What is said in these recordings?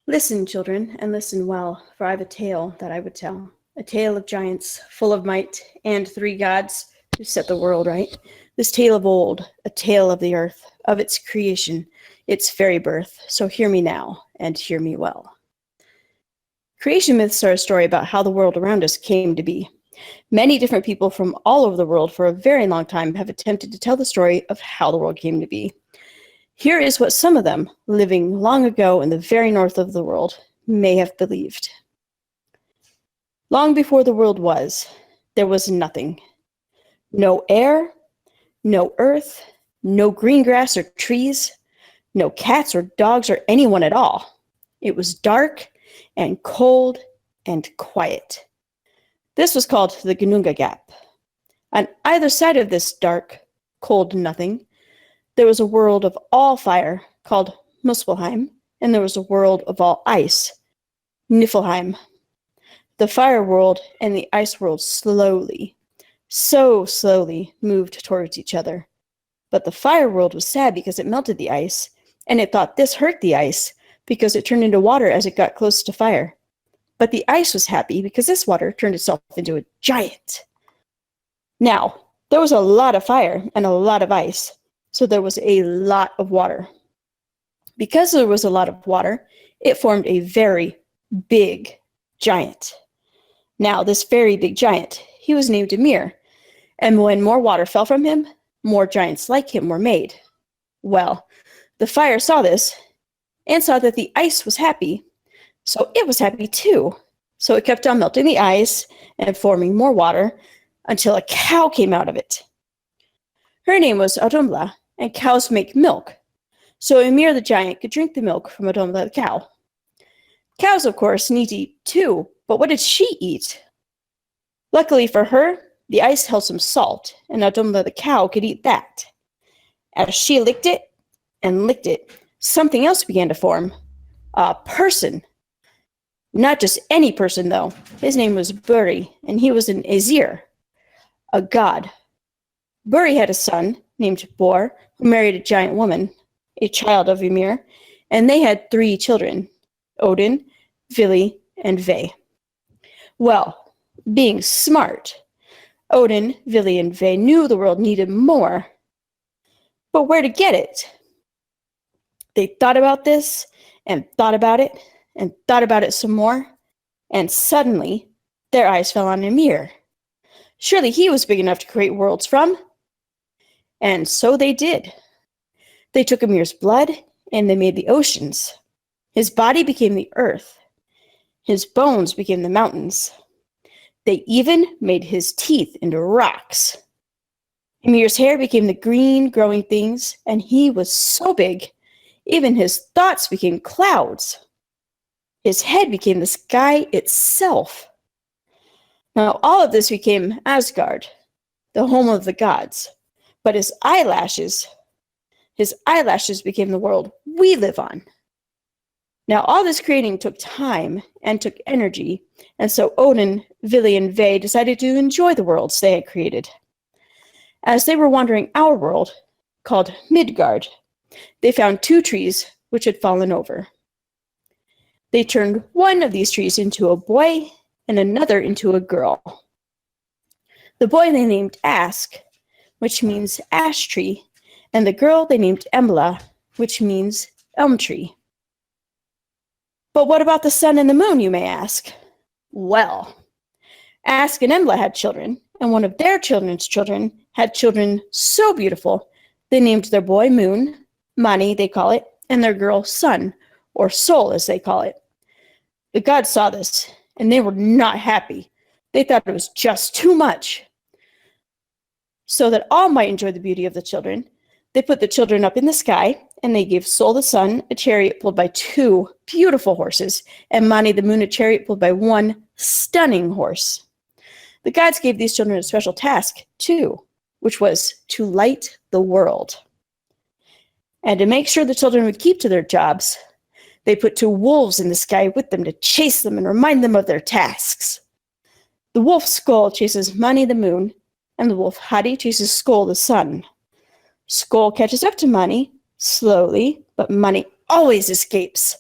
Listen, children, and listen well, for I have a tale that I would tell. A tale of giants, full of might, and 3 gods who set the world right. This tale of old, a tale of the earth, of its creation, its very birth. So hear me now, and hear me well. Creation myths are a story about how the world around us came to be. Many different people from all over the world for a very long time have attempted to tell the story of how the world came to be. Here is what some of them, living long ago in the very north of the world, may have believed. Long before the world was, there was nothing. No air, no earth, no green grass or trees, no cats or dogs or anyone at all. It was dark and cold and quiet. This was called the Gnunga Gap. On either side of this dark, cold nothing, there was a world of all fire called Muspelheim, and there was a world of all ice, Niflheim. The fire world and the ice world slowly, so slowly, moved towards each other. But the fire world was sad because it melted the ice, and it thought this hurt the ice because it turned into water as it got close to fire. But the ice was happy because this water turned itself into a giant. Now, there was a lot of fire and a lot of ice, so there was a lot of water. Because there was a lot of water, it formed a very big giant. Now, this very big giant, he was named Ymir, and when more water fell from him, more giants like him were made. Well, the fire saw this, and saw that the ice was happy, so it was happy too. So it kept on melting the ice and forming more water until a cow came out of it. Her name was Autumnla, and cows make milk. So Ymir the giant could drink the milk from Autumnla the cow. Cows, of course, need to eat too, but what did she eat? Luckily for her, the ice held some salt, and Autumnla the cow could eat that. As she licked it and licked it, something else began to form. A person. Not just any person, though. His name was Buri, and he was an Aesir, a god. Buri had a son named Bor, who married a giant woman, a child of Ymir, and they had 3 children, Odin, Vili, and Ve. Well, being smart, Odin, Vili, and Ve knew the world needed more. But where to get it? They thought about this, and thought about it, and thought about it some more, and suddenly their eyes fell on Ymir. Surely he was big enough to create worlds from. And so they did. They took Ymir's blood, and they made the oceans. His body became the earth. His bones became the mountains. They even made his teeth into rocks. Ymir's hair became the green, growing things, and he was so big, even his thoughts became clouds. His head became the sky itself. Now, all of this became Asgard, the home of the gods. But his eyelashes became the world we live on. Now, all this creating took time and took energy, and so Odin, Vili, and Ve decided to enjoy the worlds they had created. As they were wandering our world, called Midgard, they found 2 trees which had fallen over. They turned one of these trees into a boy and another into a girl. The boy they named Ask, which means ash tree, and the girl they named Embla, which means elm tree. But what about the sun and the moon, you may ask? Well, Ask and Embla had children, and one of their children's children had children so beautiful, they named their boy Moon, Mani they call it, and their girl Sun, or Soul as they call it. The gods saw this, and they were not happy. They thought it was just too much. So that all might enjoy the beauty of the children, they put the children up in the sky, and they gave Sol the sun a chariot pulled by 2 beautiful horses, and Mani the moon a chariot pulled by 1 stunning horse. The gods gave these children a special task, too, which was to light the world. And to make sure the children would keep to their jobs, they put 2 wolves in the sky with them to chase them and remind them of their tasks. The wolf Skull chases Mani the moon, and the wolf Hadi chases Skull the sun. Skull catches up to Mani, slowly, but Mani always escapes.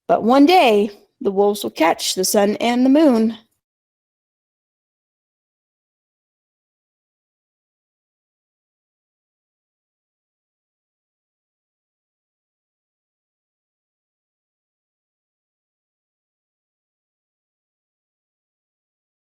But one day, the wolves will catch the sun and the moon.